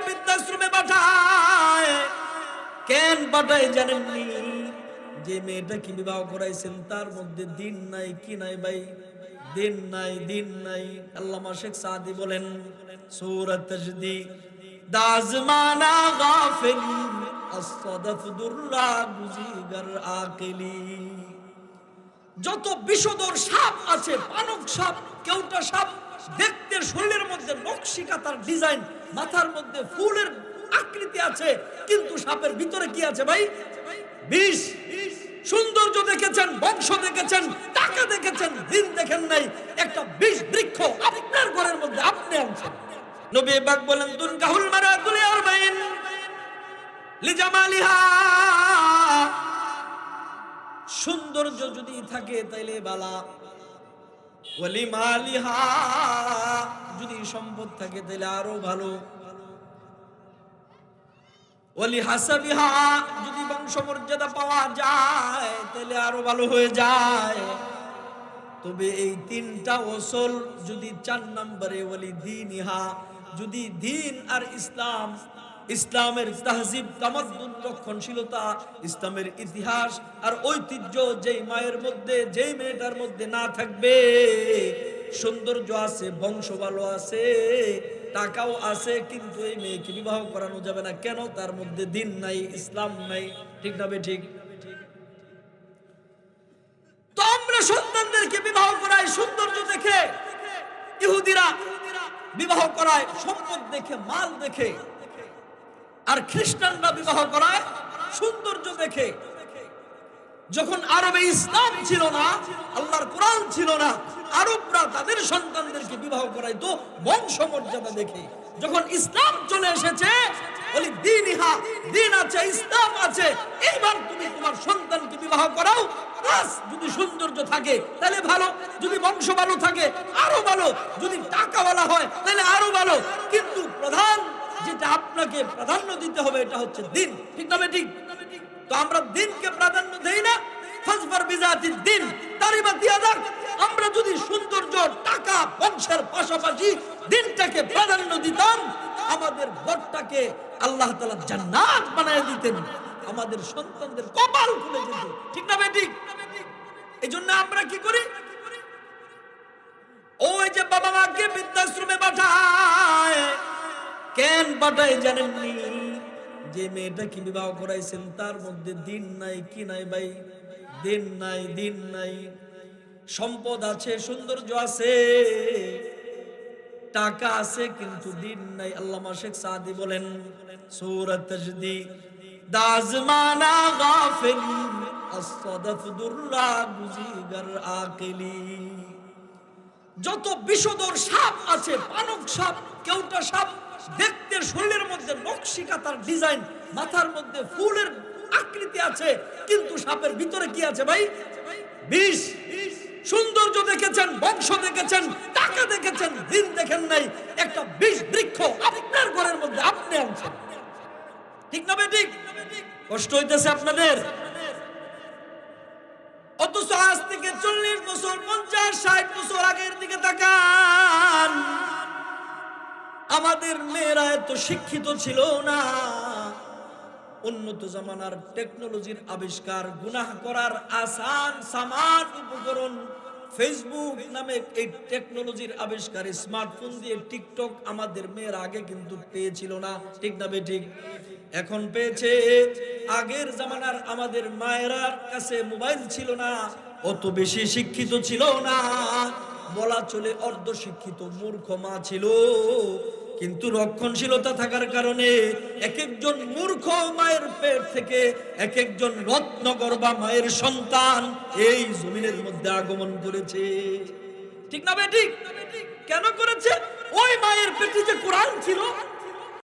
বৃদ্ধাশ্রমে পাঠায়। কেন পাঠায় জানেননি? যে মেয়েটাকে বিবাহ করাইছেন তার মধ্যে দিন নাই। কি নাই ভাই? দিন নাই, দিন নাই। আল্লামা শেখ সাদি বলেন সূরাত তাজদীদ, দাজমানা গাফিল আসসাদাফ দুররা গুজিগার আকিলি। যত বিষধর সাপ আছে, পানক সাপ, কেউটা সাপ, দেখতে শরীরের মধ্যে নকশি কাঁথার ডিজাইন, মাথার মধ্যে ফুলের আকৃতি আছে, কিন্তু সাপের ভিতরে কি আছে ভাই? বিষ। সৌন্দর্য দেখেছেন, বংশ দেখেছেন, টাকা দেখেছেন, দিন দেখেন নাই। একটা বিষ বৃক্ষ আপনার ঘরের মধ্যে আপনি আনছেন। নবী পাক বলেন তুনকাহুল মারাতুল আরবাইন লিজামালিহা। সৌন্দর্য যদি থাকে তাইলে বালা, ওয়ালি মালিহা, যদি সম্পদ থাকে তাইলে আরো ভালো, ওয়ালি হাসাবিহা, যদি বংশমর্যাদা পাওয়া যায় তাহলে আরো ভালো হয়ে যায়। তবে এই তিনটা ওসল যদি 4 নম্বরে ওয়ালি দীনিহা, যদি দিন আর ইসলাম, ইসলামের তাহজিব তামাদ্দুন রক্ষণশীলতা, ইসলামের ইতিহাস আর ঐতিহ্য যেই মায়ের মধ্যে, যেই মেয়েটার মধ্যে না থাকবে, সৌন্দর্য আছে, বংশ ভালো আছে, টাকাও আছে, কিন্তু এই মেয়েকে বিবাহ করানো যাবে না। কেন? তার মধ্যে দিন নাই, ইসলাম নাই। ঠিক না ঠিক? তো আমরা সন্তানদেরকে বিবাহ করাই সৌন্দর্য দেখে, ইহুদিরা বিবাহ করায় সম্পদ দেখে, মাল দেখে, আর খ্রিস্টানরা বিবাহ করায় সৌন্দর্য দেখে। যখন আরবে ইসলাম ছিল না, আল্লাহর কোরআন ছিল না, আরবরা তাদের সন্তানদেরকে বিবাহ করাইতো বংশমর্যাদা দেখে। যখন ইসলাম চলে এসেছে, বলি দীনিহা, দিন আছে, ইসলাম আছে, এইবার তুমি তোমার সন্তানকে বিবাহ করাও। প্লাস যদি সৌন্দর্য থাকে তাহলে ভালো, যদি বংশ ভালো থাকে আরো ভালো, যদি টাকাওয়ালা হয় তাহলে আরো ভালো। কিন্তু প্রধান যেটা আপনাকে প্রাধান্য দিতে হবে এটা হচ্ছে দিন। ঠিক না ঠিক? তো আমরা দিনকে প্রাধান্য দেই না। ফাজফার বিজাতিদ দিন তারিবাতি আদাক। আমরা যদি সৌন্দর্য, টাকা, বংশের পাশাপাশি দিনটাকে প্রাধান্য দিতাম, আমাদের ঘরটাকে আল্লাহ তাআলা জান্নাত বানায় দিতেন, আমাদের সন্তানদের কপাল খুলে যেত। ঠিক না ঠিক? এই জন্য আমরা কি করি? ওই যে বাবা মাকে বৃদ্ধাশ্রমে পাঠায়। কেন পাঠায় জানেননি? যে মেয়েটাকে বিবাহ করাইছেন তার মধ্যে দিন নাই। কি নাই ভাই? দিন নাই, দিন নাই। সম্পদ আছে, সৌন্দর্য আছে, টাকা আছে, কিন্তু দিন নাই। আল্লামা শেখ সাদি বলেন সূরাত তাজদীদ, দাজমানা গাফিল আসসাদাফ দুররা গুজিগার আকিলি। যত বিষধর সাপ আছে, পানক সাপ, কেউটা সাপ, দেখতে শরীরের মধ্যে নকশি কাঁথার ডিজাইন, মাথার মধ্যে ফুলের আকৃতি আছে, কিন্তু সাপের ভিতরে কি আছে ভাই? বিষ। সৌন্দর্য দেখেছেন, বংশ দেখেছেন, টাকা দেখেছেন, দিন দেখেন নাই। একটা বিষ বৃক্ষ আপনার ঘরের মধ্যে আপনি আনছেন। ঠিক না ঠিক? কষ্ট হইতেছে আপনাদের? অথচ আজ থেকে 40 বছর, 50, 60 বছর আগের দিকে তাকান, আমাদের মেয়েরা এত শিক্ষিত ছিল না। উন্নত জামানার টেকনোলজির আবিষ্কার, গুনাহ করার আসান সামান উপকরণ, ফেসবুক নামে এই টেকনোলজির আবিষ্কার, স্মার্টফোন দিয়ে টিকটক আমাদের মেয়েরা আগে কিন্তু পেয়েছিল না। ঠিক না ঠিক? এখন পেয়েছে। আগের জামানার আমাদের মায়েরা কাছে মোবাইল ছিল না, অত বেশি শিক্ষিত ছিল না, বলা চলে অর্ধ শিক্ষিত মূর্খ মা ছিল। কিন্তু রক্ষণশীলতা থাকার কারণে এক একজন মূর্খ মায়ের পেট থেকে এক একজন রত্নগর্ভা মায়ের সন্তান এই জমিনের মধ্যে আগমন করেছে। ঠিক না ঠিক? কেন করেছে? ওই মায়ের পেটে যে কোরআন ছিল,